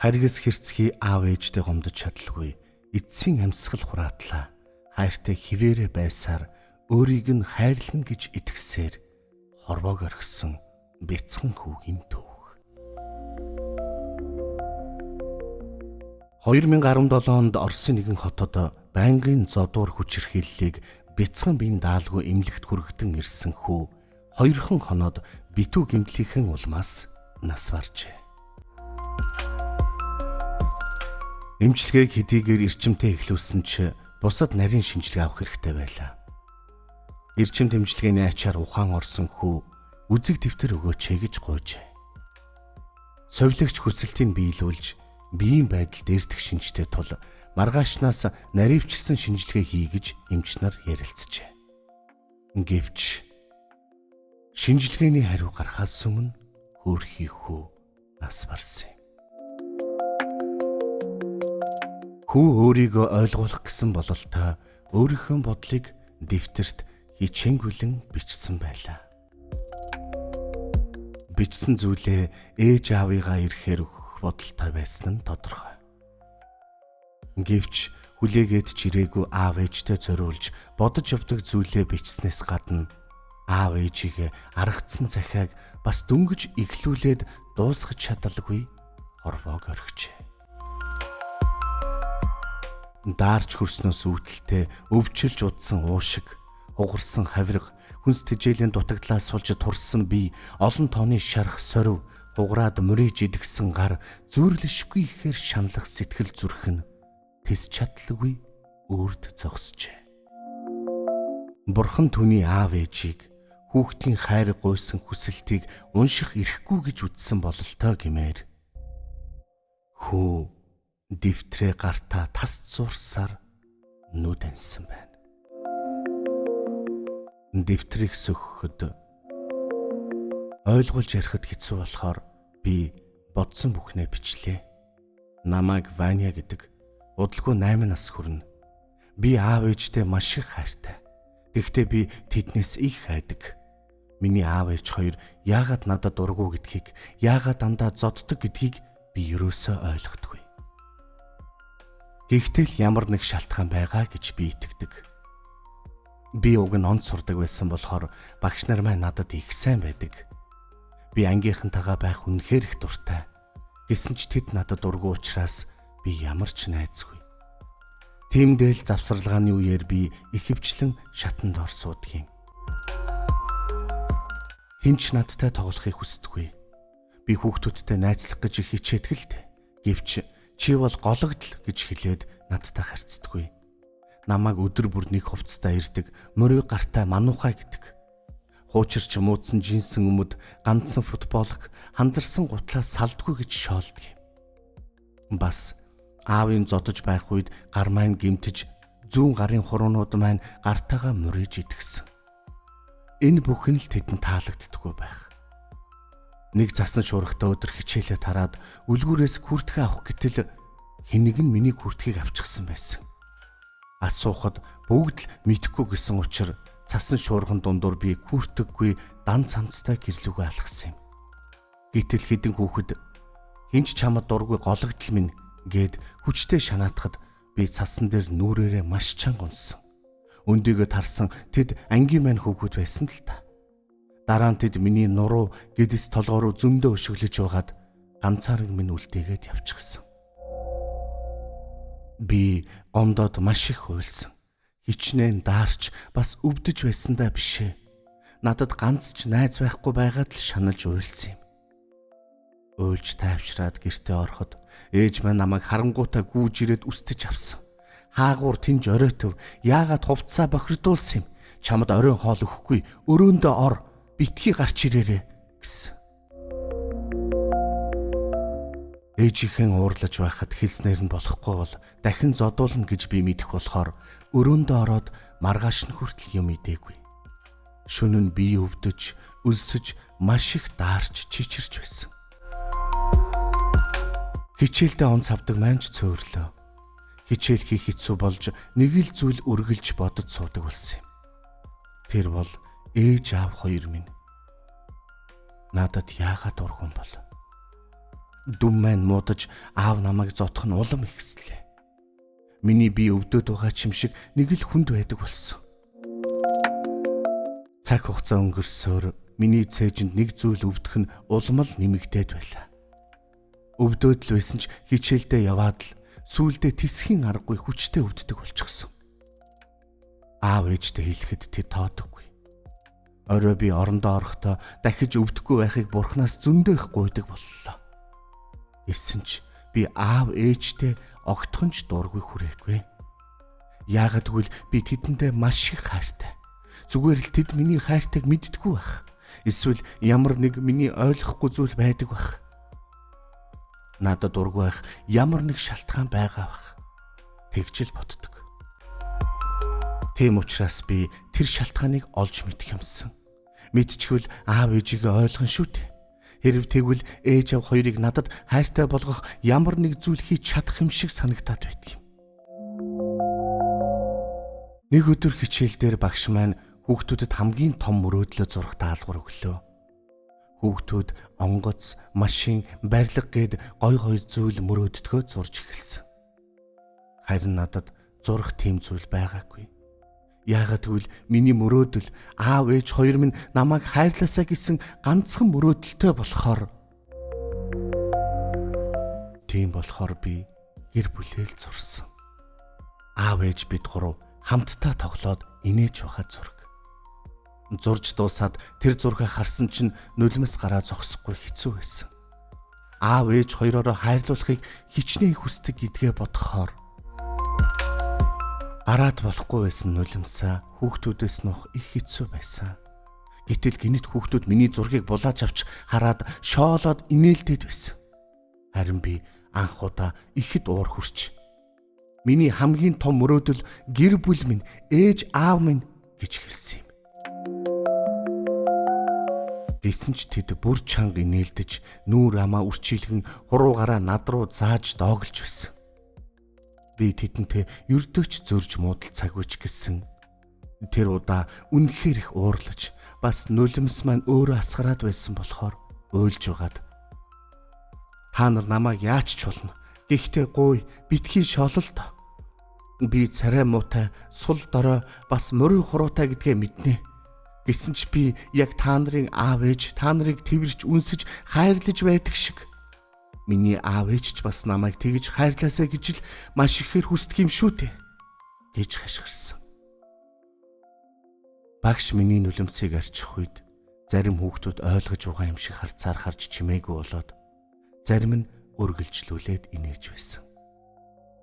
Харгас хэрцгий аав ээжтэй гомдож чадалгүй. Эцсийн амьсгал хураатлаа. Хайртай хിവэрэ байсаар өөрийг нь хайрлана гэж итгэсээр хорвоог орхисон бяцхан хүүгийн түүх. 2017 онд Оросын нэгэн хотод байнгын зодуур хүчирхийллийг бяцхан биеийн даалгүй эмнэлэгт хүргэтэн ирсэн хүү 2 хоноод битүү гэмтлийнхэн улмаас нас баржээ. Эмчилгээг хэдийгээр эрчимтэй эхлүүлсэн ч бусад нарийн шинжилгээ авах хэрэгтэй байлаа. Эрчим тэмчилгээний ачаар ухаан орсон хүү үзэг дэвтэр өгөөч гэж гуйжээ. Совилогч хүсэлтийг биелүүлж биеийн байдалд эрдэх шинжтэй тул маргаашнаас наривчлсан шинжилгээ хий гэж эмч нар ярилцжээ. Гэвч шинжилгээний хариу гарахаас өмнө хөөрхий хүү нас барсан. Хүү өөрийгөө ойлгуулах гэсэн бололтой өөрийнхөө бодлыг дэвтэрт хичээнгүлэн бичсэн байлаа. Бичсэн зүйлээ ээж аавыгаа ирэхээр өгөх бодолтой байсан нь тодорхой. Гэвч хүлээгээд ч ирээгүй аав ээжтэй зориулж бодож явдаг зүйлээ бичснээс гадна аав ээжийг аргацсан захиаг бас дөнгөж эхлүүлээд дуусгах чадалгүй хорвоог орхижээ. Даарч хөрснөөс үүдэлтэй өвчилж удсан уушиг, хугарсан хавирга, хүнс тэжээлийн дутагдлаас сулж турсан бие, олон тооны шарх сорив, хугараад мөрийж идэгсэн гар, зүрлэшгүй ихээр шаналх сэтгэл зүрх нь тэс чадалгүй үрд зогсжээ. Бурхан түүний аав ээжийг хүүхдийн хайр гуйсан хүсэлтийг унших эрхгүй гэж үздсэн бололтой гэмээр хүү дэвтрээ гартаа тас зурсаар нүд ансан байна. Дэвтрийг сөхөхөд ойлгуулж ярихад хэцүү болохоор би бодсон бүхнээ бичлээ. Намайг Ваня гэдэг удалгүй 8 нас хүрнэ. Би аав ээжтэй маш их хайртай. Тэгвэл би тэднээс их хайдаг. Миний аав ээж хоёр яагаад надад дургу гэдгийг, яагаад дандаа зоддог гэдгийг би ерөөсөө ойлгодгүй. Гэхдээ л ямар нэг шалтгаан байгаа гэж би итгэдэг. Би уг нь онц сурдаг байсан болохоор багш нар маань надад их сайн байдаг. Би ангийнхантайгаа байх үнэхээр их дуртай. Гэсэн ч тэд надад дургу учраас би ямар ч найзгүй. Тиймдээ л завсарлагын үеэр би ихэвчлэн шатанд ор суудаг юм. Хинч надтай тоглохыг хүсдэггүй. Би хүүхдүүдтэй найзлах гэж их хичээдэг л дээ. Гэвч чи бол гологдол гэж хэлээд надтай харьцдаггүй. Намайг өдөр бүр нэг хувцастай ирдэг, мөрөө гартаа мануухай гэдэг. Хуучирч муудсан жинсэн өмд, ганцсан футболог, ханзарсан гутлаа салдгүй гэж шоолдог юм. Бас аавын зодож байх үед гар маань гэмтэж, зүүн гарын хуруунууд маань гартаагаа мөрөөж идэгсэн. Энэ бүхэн л тэдэнд таалагддаггүй байх. Нэг засан шуурхтаа өдөр хичээлээ тараад үлгүүрээс күртгэ авах гэтэл хэнийг нь миний күртгийг авчихсан байсан. Асуухад бүгд л мэдэхгүй гэсэн учраас цасан шуурган дундуур би күртэггүй дан цамцтай гэрлүүгээ алгасан юм. Гэтэл хэдэн хүүхэд хинч чамд дургүй гологдол минь гэд хүчтэй шанаатахад би цасан дээр нүрээрээ маш чанга унсан. Өндийгөө тарсан тэд ангийн маань хүүхэд байсан л та. Дараа нь тэд миний нуруу гэдэс толгоо руу зөндөө өшөглөж байгаад ганцаараа минь үлдээгээд явчихсан. Би гомдоод маш их хуйлсан. Хичнээн даарч бас өвдөж байсандаа бишээ. Надад ганц ч найз байхгүй байгаад л шаналж уйлсан юм. Уйлж тайвшраад гэртээ ороход ээж маань намайг харангуйтаа гүүж ирээд үстэж авсан. Хаагуур тэнж оройтов, яагаад хувцсаа бохирдуулсан юм? Чамд оройн хоол өгөхгүй, өрөөндөө ор, битгий гарч ирээрэй гэсэн. Ээжийнхэн уурлаж байхад хэлснээр нь болохгүй бол дахин зодуулна гэж би мэдэх болохоор өрөөндөө ороод маргааш нь хүртэл юм идээгүй. Шөнө нь бие өвдөж, өлсөж, маш их даарч чичирч байсан. Хичээлдээ онц авдаг маань ч цөөрлөө. Хичээл хийх хэцүү болж нэг л зүйл үргэлж бодож суудаг болсон юм. Тэр бол ээж аав хоёр минь. Надад яагаад дургуун бол? Дүм маань муудаж аав намайг зодох нь улам ихслээ. Миний бие өвдөд байгаа ч юм шиг нэг л хүнд байдаг болсон. Цаг хугацаа өнгөрсөөр миний цээжинд нэг зүйл өвдөх нь улам л нэмэгдээд байлаа. Өвдөөд л байсан ч хичээлдээ яваад л сүүлдээ тисхийн аргагүй хүчтэй өвддөг болчихсон. Аав ээжтэй хэлэхэд тэд тоодоггүй. Орой би орондоо орохдоо дахиж өвдөхгүй байхыг бурхнаас зөндөө их гуйдаг боллоо. Эсвэн ч би аав ээжтэй огтхон ч дургүй хүрээгүй. Яагаад гэвэл би тэдэндээ маш их хайртай. Зүгээр л тэд миний хайртайг мэддэггүй байх. Эсвэл ямар нэг миний ойлгохгүй зүйл байдаг байх. Надад дургүй байх ямар нэг шалтгаан байгаа байх. Тэгж л боддог. Тийм учраас би тэр шалтгааныг олж мэдэх юмсан. Мэдчихвэл аав ээжигээ ойлгон шүү дээ. Хэрв тэгвэл ээж аав хоёрыг надад хайртай болгох ямар нэг зүйл хийж чадах юм шиг санагтаад байдаг юм. Нэг өдөр хичээл дээр багш маань хүүхдүүдэд хамгийн том мөрөөдлөө зурах даалгавар өглөө. Хүүхдүүд онгоц, машин, барилга гээд гой зүйл мөрөөддгөө зурж эхэлсэн. Харин надад зурах тийм зүйл байгаагүй. Яагаад гэвэл миний мөрөөдөл аав ээж хоёр минь намайг хайрлаасаа гэсэн ганцхан мөрөөдөлтэй болохоор. Тийм болохоор би гэр бүлээл зурсан. Аав ээж бид гурав хамтдаа тоглоод инээж байхад зураг. Зурж дуусаад тэр зургийг харсан чинь нулимс гараа зогсохгүй хэцүү байсан. Аав ээж хоёроо хайрлуулахыг хичнээн хүсдэг гэдгээ бодохоор гараад болохгүй байсан нулимсаа хүүхдүүдээс нөх их хэцүү байсан. Гэтэл гинэт хүүхдүүд миний зургийг булааж авч хараад шоолоод инээлдээд байсан. Харин би анх удаа ихэд уур хүрч миний хамгийн том мөрөөдөл гэр бүл минь, ээж аав минь гэж хэлсэн юм. Гэсэн ч тэд бүр чанга инээлдэж нүүр амаа үрчилгэн хуруугаараа над руу зааж дооглож байсан. Би тэдэнтэй ердөөч зөрж муудалцаагүй ч гэсэн тэр удаа үнэхээр их уурлаж бас нулимс маань өөрөө асгараад байсан болохоор уйлж угаад та нар намайг яач ч болно. Гэхдээ гуй битгий шололт. Би царай муутай, сул дорой бас мөрөө хуруутай гэдгээ мэднэ. Гэсэн ч би яг та нарын аав ээж та нарыг тэрвэрч үнсэж хайрлаж байдаг шиг. Миний аав ээж ч бас намайг тэгж хайрлаасаа гэж л маш ихээр хүсдэг юм шүү дээ гэж хашгирсан. Багш миний нулимсыг арчих үед зарим хүүхдүүд ойлгож байгаа юм шиг харцаар харж чимээгүй болоод зарим нь үргэлжлүүлээд инээж байсан.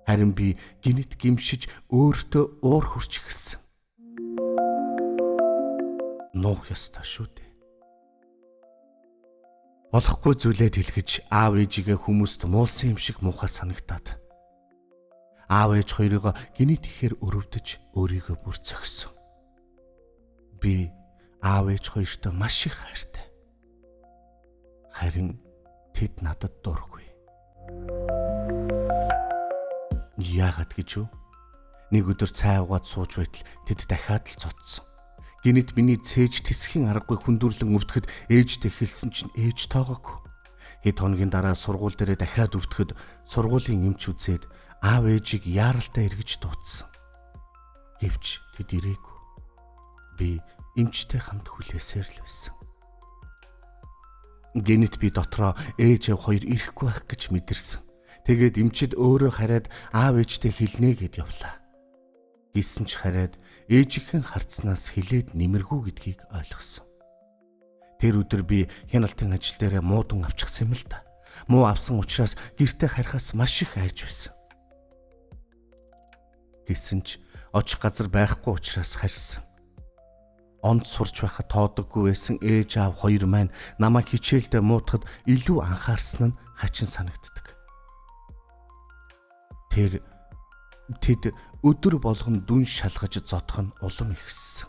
Харин би гинэт гимшиж өөртөө уур хүрч эхэлсэн. Нуух ёстой шүү дээ. Болохгүй зүйлээ дэлгэж аав ээжигээ хүмүүст муулсан юм шиг муухай санагтаад аав ээж хоёроо гинэт ихээр өрөвдөж өөрийгөө бүр зогссон. Би аав ээж хоёртой маш их хайртай. Харин тэд надад дургүй. Яагаад гэж вэ? Нэг өдөр цай уугаад сууж байтал тэд дахиад л цоцсон. Гинэт миний цээж тисхийн аргагүй хүндүрлэн өвдөхөд ээжтэй хэлсэн чинь ээж тоогоогүй. Хэд хоногийн дараа сургууль дээрээ дахиад өвдөхөд сургуулийн эмч үзээд аав ээжийг яаралтай эргэж дуудсан. Гэвч тэд ирээгүй. Би эмчтэй хамт хүлээсээр л байсан. Гинэт би дотроо ээж аав хоёр ирэхгүй байх гэж мэдэрсэн. Тэгээд эмчид өөрөө хараад аав ээжтэй хэлнэ гэд явлаа. Гисэн ч хараад ээжийнхэн харцнаас хилээд нэмэргүй гэдгийг ойлгосон. Тэр өдөр би хяналтын ажил дээр муудан авчихсан юм л да. Муу авсан учраас гэртээ харихаас маш их айж байсан. Гисэн ч очих газар байхгүй учраас харьсан. Онд сурч байхад тоодоггүй байсан ээж аав хоёр маань намайг хичээлдээ муутахад илүү анхаарсан нь хачин санагддаг. Тэд өдөр болгон дүн шалгаж зодох нь улам ихссэн.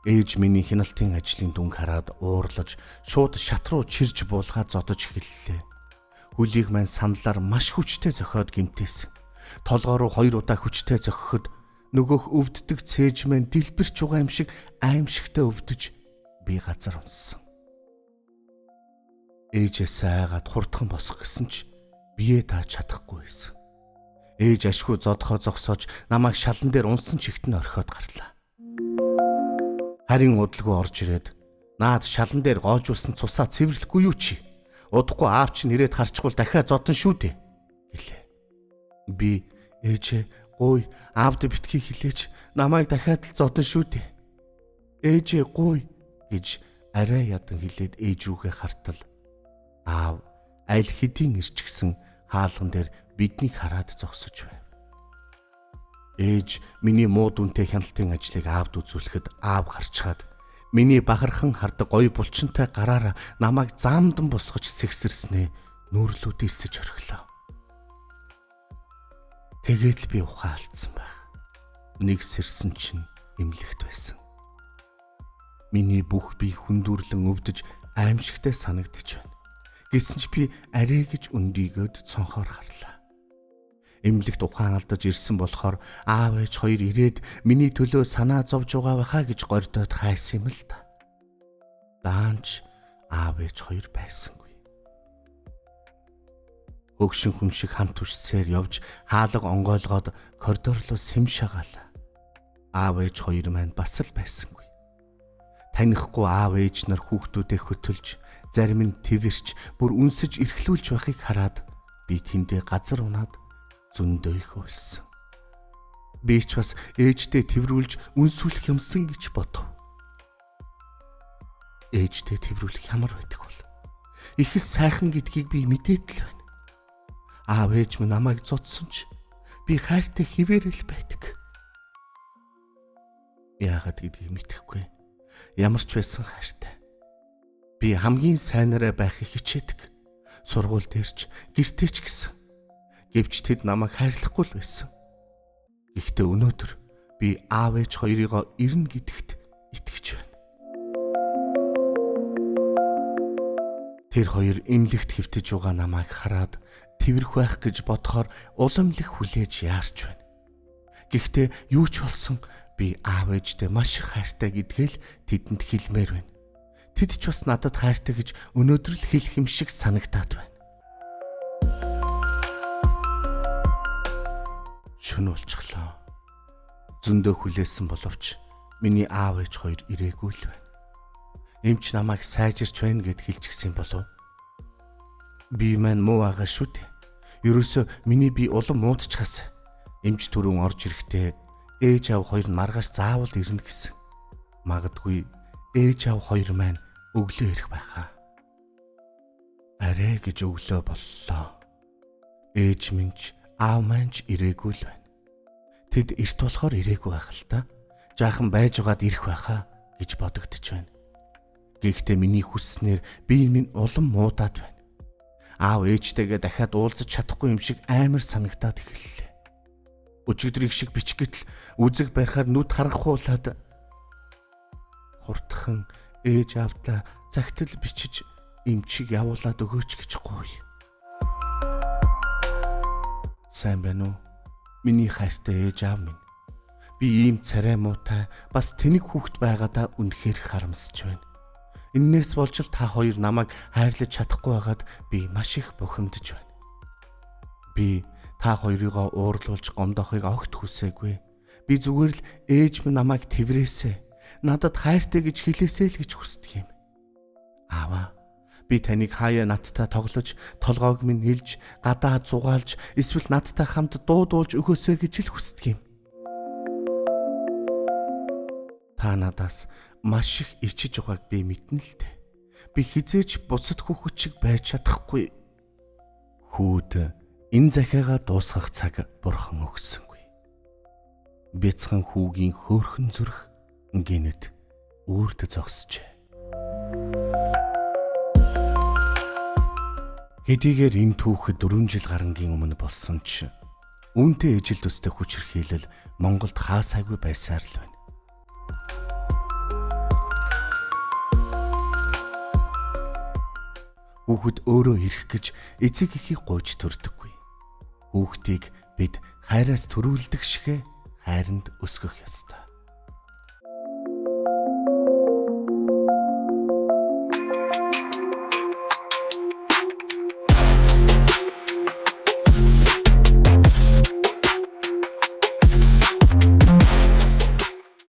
Ээж миний хяналтын ажлын дүнг хараад уурлаж шууд шат руу чирж буулгаад зодож эхэллээ. Хөлийг маань сандлаар маш хүчтэй зохиод гэмтээсэн. Толгой руу 2 удаа хүчтэй зохиход нөгөөх өвддөг цээж маань дэлбэрч байгаа юм шиг аимшигтай өвдөж би газар унссан. Ээжээсээ айгаад хурдхан босох гэсэн ч биеэ тааж чадахгүй байсан. Ээж ашгүй зодхоо зогсоож намайг шалан дээр унсан чигт нь орхиод гарлаа. Харин удалгүй орж ирээд наад шалан дээр гоожулсан цусаа цэвэрлэхгүй юу чи? Удахгүй аав чинь ирээд харчихвал дахиад зодон шүү дээ гэлээ. Би ээжээ гуй аавд битгий хэлээч намайг дахиад л зодон шүү дээ. Ээжээ гуй гэж арай ядан хэлээд ээж рүүгээ хартал аав аль хэдийн ирчихсэн хаалган дээр биднийг хараад зогсож байв. Ээж миний муу дүнтэй хяналтын ажлыг аавд үзүүлэхэд аав харчгаад миний бахархан хардаг гоё булчинтай гараараа намайг заамдан босгож сэгсэрснээ нүрлүүдээ эсэж орхилоо. Тэгээд л би ухаан алдсан байх. Нэг сэрсэн чинь эмлэгт байсан. Миний бүх бие хүндүрлэн өвдөж аимшигтай санагдаж байна. Гэсэн ч би арай гэж өндийгөөд цонхоор харлаа. Эмнэлэгт ухаан алдаж ирсэн болохоор аав ээж хоёр ирээд миний төлөө санаа зовж байгаа байхаа гэж гордоод хайсан юм л та. Даанч аав ээж хоёр байсангүй. Хөгшин хүн шиг хамт үсээр явж хаалга онгойлгоод коридор руу сэм шагаалаа. Аав ээж хоёр маань бас л байсангүй. Танихгүй аав ээж нар хүүхдүүдээ хөтөлж, зарим нь твэрч, бүр үнсэж эрхлүүлж байхыг хараад би тэндээ газар унаад зөндөө их өлсөн. Би ч бас ээжтэй тэврүүлж үнсүүлэх юмсан гэж бодов. Ээжтэй тэврүүлэх ямар байдаг бол? Их л сайхан гэдгийг би мэдээд л байна. Аав ээж минь намайг зодсон ч би хайртай хിവэрэл байдаг. Яагаад гэдгийг мэдэхгүй. Ямар ч байсан хайртай. Би хамгийн сайнараа байхыг хичээдэг. Сургууль дээрч, гэртээ ч гэсэн. Гэвч тэд намайг хайрлахгүй л байсан. Гэхдээ өнөөдөр би аав ээж хоёрыгоо ирнэ гэдэгт итгэж байна. Тэр хоёр эмнэлэгт хэвтэж байгаа намайг хараад тэрх байх гэж бодохоор уламлах хүлээж яарч байна. Гэхдээ юу ч болсон би аав ээжтэй маш их хайртай гэдгээл тэдэнд хэлмээр байна. Тэд ч бас надад хайртай гэж өнөөдөр л хэлэх юм шиг санагдаад байна. Шөнө болчихлоо. Зөндөө хүлээсэн боловч миний аав ээж хоёр ирээгүй л байна. Эмч намайг сайжирч байна гэд хэлчихсэн болов. Би маань муу байгаа шүү дээ. Ерөөсөө миний би улам муудчихаас. Эмч түрүүн орж ирэхдээ ээж аав хоёр нь маргааш заавал ирнэ гэсэн. Магадгүй ээж аав хоёр маань өглөө ирэх байхаа. Арай гэж өглөө боллоо. Ээж минь ч аав маань ч ирээгүй л байна. Тэд эрт болохоор ирээгүй байх л та. Жаахан байж байгаад ирэх байхаа гэж бодогдож байна. Гэхдээ миний хүсснээр бие минь улам муудаад байна. Аав ээжтэйгээ дахиад уулзах чадахгүй юм шиг амар санагдаад эхэллээ. Өчигдрийг шиг бичгэтэл үзэг барихаар нүд харахуулаад хурдхан ээж аавдаа загтал бичиж эмчиг явуулаад өгөөч гэж гуй. Сайн байна уу? Миний хайртай ээж аав минь. Би ийм царай муутай бас тэнэг хүүхэд байгаадаа үнэхээр харамсаж байна. Иннээс болж л та хоёр намайг хайрлаж чадахгүй байгаад би маш их бухимдаж байна. Би та хоёрыгоо уурлуулж гомдохыг огт хүсээгүй. Би зүгээр л ээж минь намайг тэврээсэ. Надад хайртай гэж хэлээсэй л гэж хүсдэг юм. Аава, би таныг хаяа надтай тоглож, толгойг минь нэлж, гадаа зугаалж, эсвэл надтай хамт дуудуулж өгөөсэй гэж л хүсдэг юм. Та надаас маш их ичиж байгааг би мэднэ л дээ. Би хизээч бусад хүүхэд шиг байж чадахгүй. Хүүд энэ захиагаа дуусгах цаг бурхан өгсөнгүй. Бяцхан хүүгийн хөөрхөн зүрх гинэд үрд зогсжээ. Хэдийгээр энэ түүхэд 4 жил гарангийн өмнө болсон ч үүнтэй ижил төстэй хүчирхийлэл Монголд хаасайгүй байсаар л байна. Хүүхэд өөрөө ирэх гэж эцэг эхийг гуйж төрдөггүй. Хүүхдийг бид хайраас төрүүлдэг шигэ хайранд өсгөх ёстой.